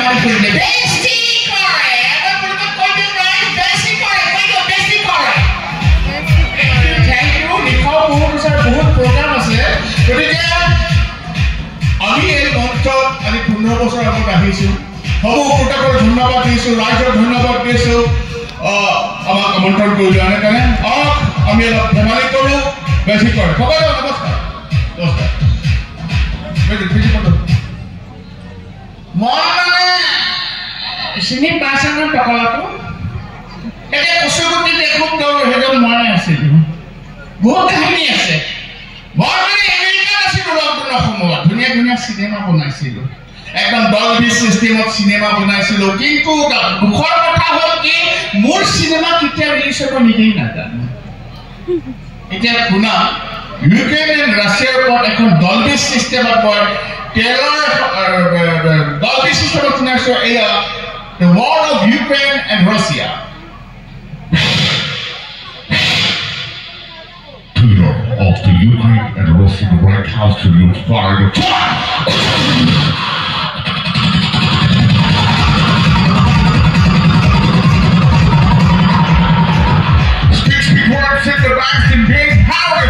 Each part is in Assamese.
ধেমালি কৰিলে বেছি কৰে এটা কৰিব কৈ দিও নাই বেছি কৰে কৈ দিও বেছি কৰে থ্যাংক ইউ লিখাও বহুত আছে বহুত প্ৰগ্ৰাম আছে গতিকে আমি এই মঞ্চত আজি 15 বছৰ আগত আহিছো সকলোকে ধন্যবাদ দিছো ৰাইজক ধন্যবাদ দিছো আমাক আমন্ত্ৰণ কৰিলে কাৰণে আমি অলপ ধেমালি কৰো বেছি কৰে সকলো নমস্কাৰ নমস্কাৰ মানে চিনি পাইছেনে টকলাটো এতিয়া কচুগুটি দেখোঁ তোৰ সেইজন মই আছিলোঁ বহুত কাহিনী আছে মই মানে আমেৰিকাত আছিলোঁ লকডাউনৰ সময়ত ধুনীয়া ধুনীয়া চিনেমা বনাইছিলোঁ একদম ডলবি চিষ্টেমত চিনেমা বনাইছিলোঁ কিন্তু দুখৰ কথা হ'ল কি মোৰ চিনেমা কেতিয়া ৰিলিজ হ'ব নিজেই নাজানো এতিয়া শুনা ইউক্ৰেইন এণ্ড ৰাছিয়াৰ ওপৰত এখন ডলবি চিষ্টেমত মই Dolby system of the war of Ukraine and Russia. Leader of the Ukraine and Russia, the White House to use fire. Speak words in the banks and gain power.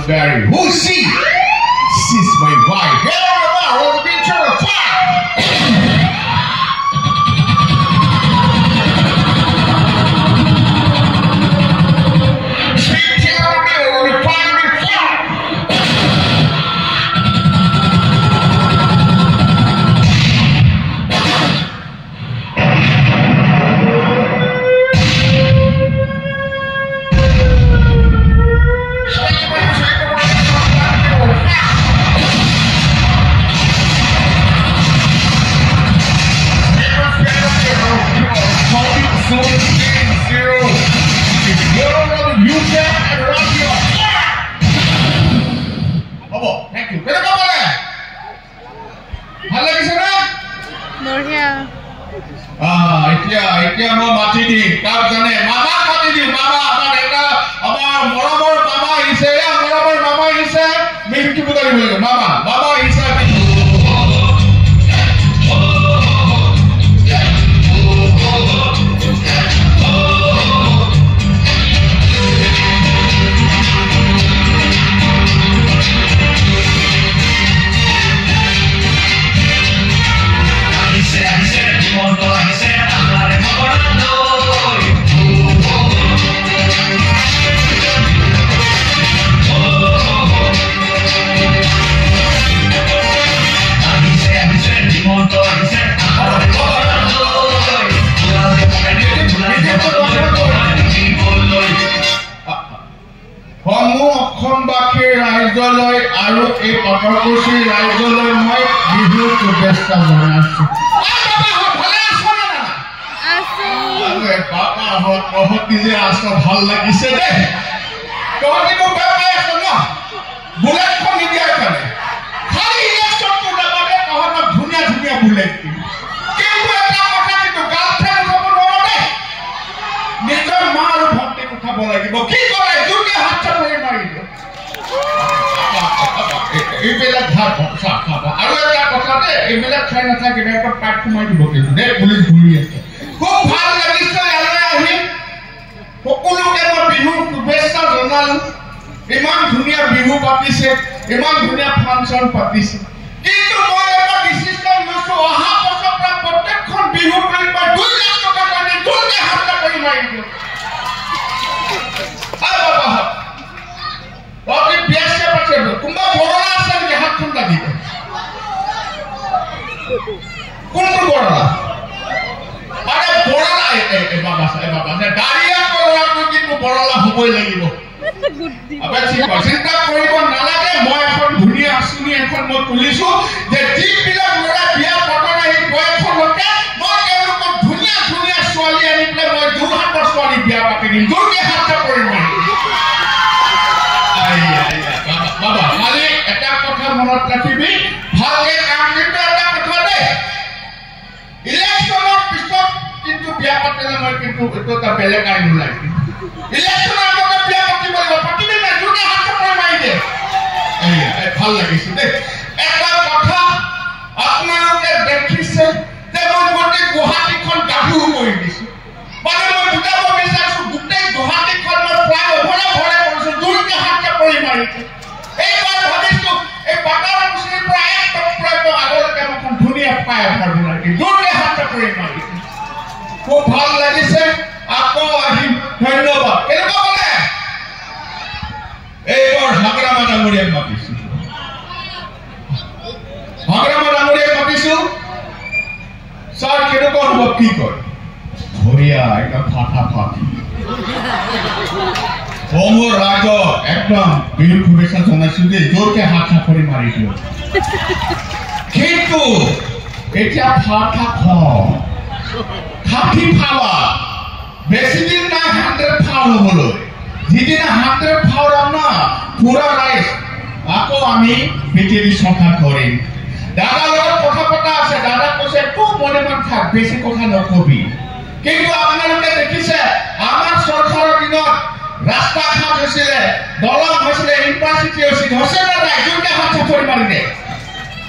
Barry, who's she? She's my wife. Hell no, what's the picture of fire? Speak to me on the primary fire. এতিয়া মই মাতি দিম কাক জানে মামা মাতি দিম মামা আমাৰ এটা আমাৰ মৰমৰ মামা আহিছে মৰমৰ মামা আহিছে মিষ্টি বুটাই দিব মামা মামা আহিছে অসমবাসীৰ ৰাইজলৈ আৰু এই পটকুচি ৰাইজলৈ মই বিহুৰ শুভেচ্ছা জনাইছো তহঁতি যে আছ ভাল লাগিছে দেই তহঁতি মোক বেয়া পাই আছ ন বুলেটখন নিদিয়াৰ কাৰণে খালি ইলেকশ্যনটো নাপাতে তহঁতক ধুনীয়া ধুনীয়া বুলেট দিম কিন্তু এটা কথা কিন্তু গাৰ্লফ্ৰেণ্ড উঠাব নোৱাৰো দেই নিজৰ মা আৰু ভণ্টিক উঠাব লাগিব কি কৰে যোগে হাত চাপৰি মাৰিব এইবিলাক ভাত খাবা আৰু এটা কথা দেই এইবিলাক খাই নাথাকিলে এটা পাত সোমাই দিব কিন্তু দেই পুলিচ ঘূৰি আছে খুব ভাল লাগিছে ইয়ালৈ আহি সকলোকে মই বিহুৰ শুভেচ্ছা জনালো ইমান ধুনীয়া বিহু পাতিছে ইমান ধুনীয়া ফাংচন পাতিছে কিন্তু মই এটা ডিচিশ্যন লৈছো অহা বছৰ পৰা প্ৰত্যেকখন বিহু মই 2 লাখ টকা কাৰণে যোগে হাত চাপৰি মাৰি দিওঁ বাবা বিয়াছে পাছে কোনোবা বৰলা আছে নেকি হাতখন লাগিব কোনটো বৰলা আৰে বৰলা বাবা দাঁড়িয়ে বৰলাটো কিন্তু বৰলা হ'বই লাগিব আবে চিন্তা কৰিব নালাগে মই এখন ধুনীয়া আঁচনি এখন মই তুলিছো যে যিবিলাক ল'ৰা বিয়া পতা নাই বয়সলৈকে মই তেওঁলোকক ধুনীয়া ধুনীয়া ছোৱালী আনি পেলাই মই যোৰহাটৰ ছোৱালী বিয়া পাতি দিম যোৰকে হাত চাপৰি মাৰিম বাবা খালি মনত ৰাখিবি ভালকে কাম কিন্তু এটা কথা দেই ইলেকশ্যনৰ পিছত কিন্তু বিয়া পাতিলে মই কিন্তু এইটো এটা বেলেগ আইন ওলাই ইলেকশ্যনৰ আগতে বিয়া পাতিব লাগিব পাতিবি নাই যোনে হাত চাপৰা মাৰি দে ভাল লাগিছে দেই এটা কথা আপোনালোকে দেখিছে যে মই গোটেই গুৱাহাটীখন গাভৰু কৰি দিছো মানে মই বুজাব বিচাৰিছো গোটেই গুৱাহাটীখন মই প্ৰায় অভৰে ভৰে কৰিছো যোনকে হাত চাপৰি মাৰিছে এইবাৰ ভাবিছো এই বাটাৰকুচিৰ পৰা একদম প্ৰায় আগলৈকে মই ধুনীয়া পাই আপোনাৰ যোনকে হাত চাপৰি মাৰিছে খুব ভাল লাগিছে আকৌ আহিম ধন্যবাদ কেনেকুৱা বোলে এইবাৰ হাগ্ৰামা ডাঙৰীয়াক মাতিছো হাগ্ৰামা ডাঙৰীয়াক মাতিছো ছাৰ কেনেকুৱা অনুভৱ কি কয় বঢ়িয়া একদম ফাটাফাটি মোৰ ৰাইজ একদম বিহুৰ শুভেচ্ছা জনাইছো দেই জোৰকে হাত চাপৰি মাৰি দিওঁ কিন্তু এতিয়া ফাটা খাঠি ফাৱা বেছি দিন নাই 100 ফাও হ'বলৈ যিদিনা 100 ফাও ৰম না পুৰা ৰাইজ আকৌ আমি বিজেপি চৰকাৰ কৰিম দাদাৰ লগত কথা পতা আছে দাদা কৈছে খুব মনে মন থাক বেছি কথা নকবি কিন্তু আপোনালোকে দেখিছে আমাৰ চৰকাৰৰ দিনত ৰাস্তা ঘাট হৈছিলে দলং হৈছিলে ইউনিভাৰ্চিটি হৈছিলে হৈছে না নাই যোনকে হাত চাপৰি মাৰিলে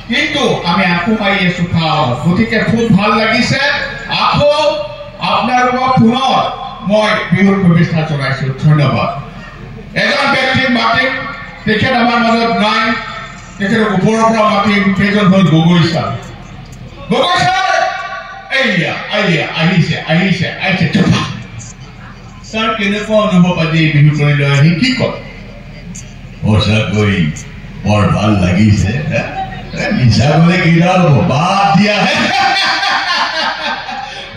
কিন্তু আমি আকৌ পাই আছো খাওঁ গতিকে খুব ভাল লাগিছে আকৌ আপোনালোকক পুনৰ মই বিহুৰ শুভেচ্ছা জনাইছো ধন্যবাদ এজন ব্যক্তিক মাতিম তেখেত আমাৰ মাজত নাই তেখেতক ওপৰৰ পৰা মাতিম সেইজন হ'ল গগৈ ছাৰ আহিছে ছাৰ কেনেকুৱা অনুভৱ আজি বিহু কৰি লৈ আহি কি কয় সঁচাকৈ বৰ ভাল লাগিছে মিছা বোলে কিডাল বাদ দিয়া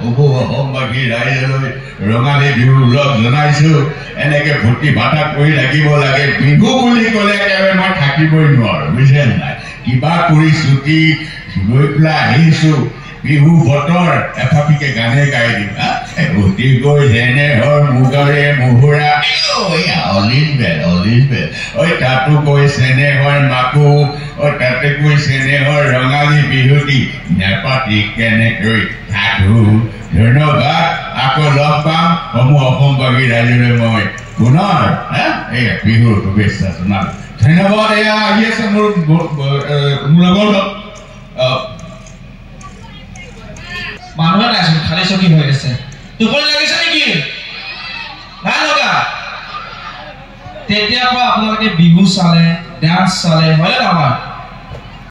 অসমবাসী ৰাইজলৈ ৰঙালী বিহুৰ লগ জনাইছো এনেকে ভৰ্তি ভাটা কৰি ৰাখিব লাগে বিহু বুলি ক'লে একেবাৰে মই থাকিবই নোৱাৰো বুজিছে নাই কিবা কৰি ছুটি লৈ পেলাই আহিছো বিহু বতৰ এফাপিকে গানে গাই দিম অতি গৈ যেনে হৰ মুগৰে মুহুৰা অলিজবেল তাতো গৈ চেনেহৰ মাকো তাতে গৈ চেনেহৰ ৰঙালী বিহুটি নেপাতি কেনেকৈ থাকো ধন্যবাদ আকৌ লগ পাম সমূহ অসমবাসী ৰাইজলৈ মই পুনৰ বিহুৰ শুভেচ্ছা জনাম ধন্যবাদ এয়া আহি আছে মোৰ লগত মানুহে নাইচোন খালি চকী হৈ আছে টোপনি লাগিছে নেকি নাই লগা তেতিয়াৰ পৰা আপোনালোকে বিহু চালে ডান্স চালে হয় নে নহয়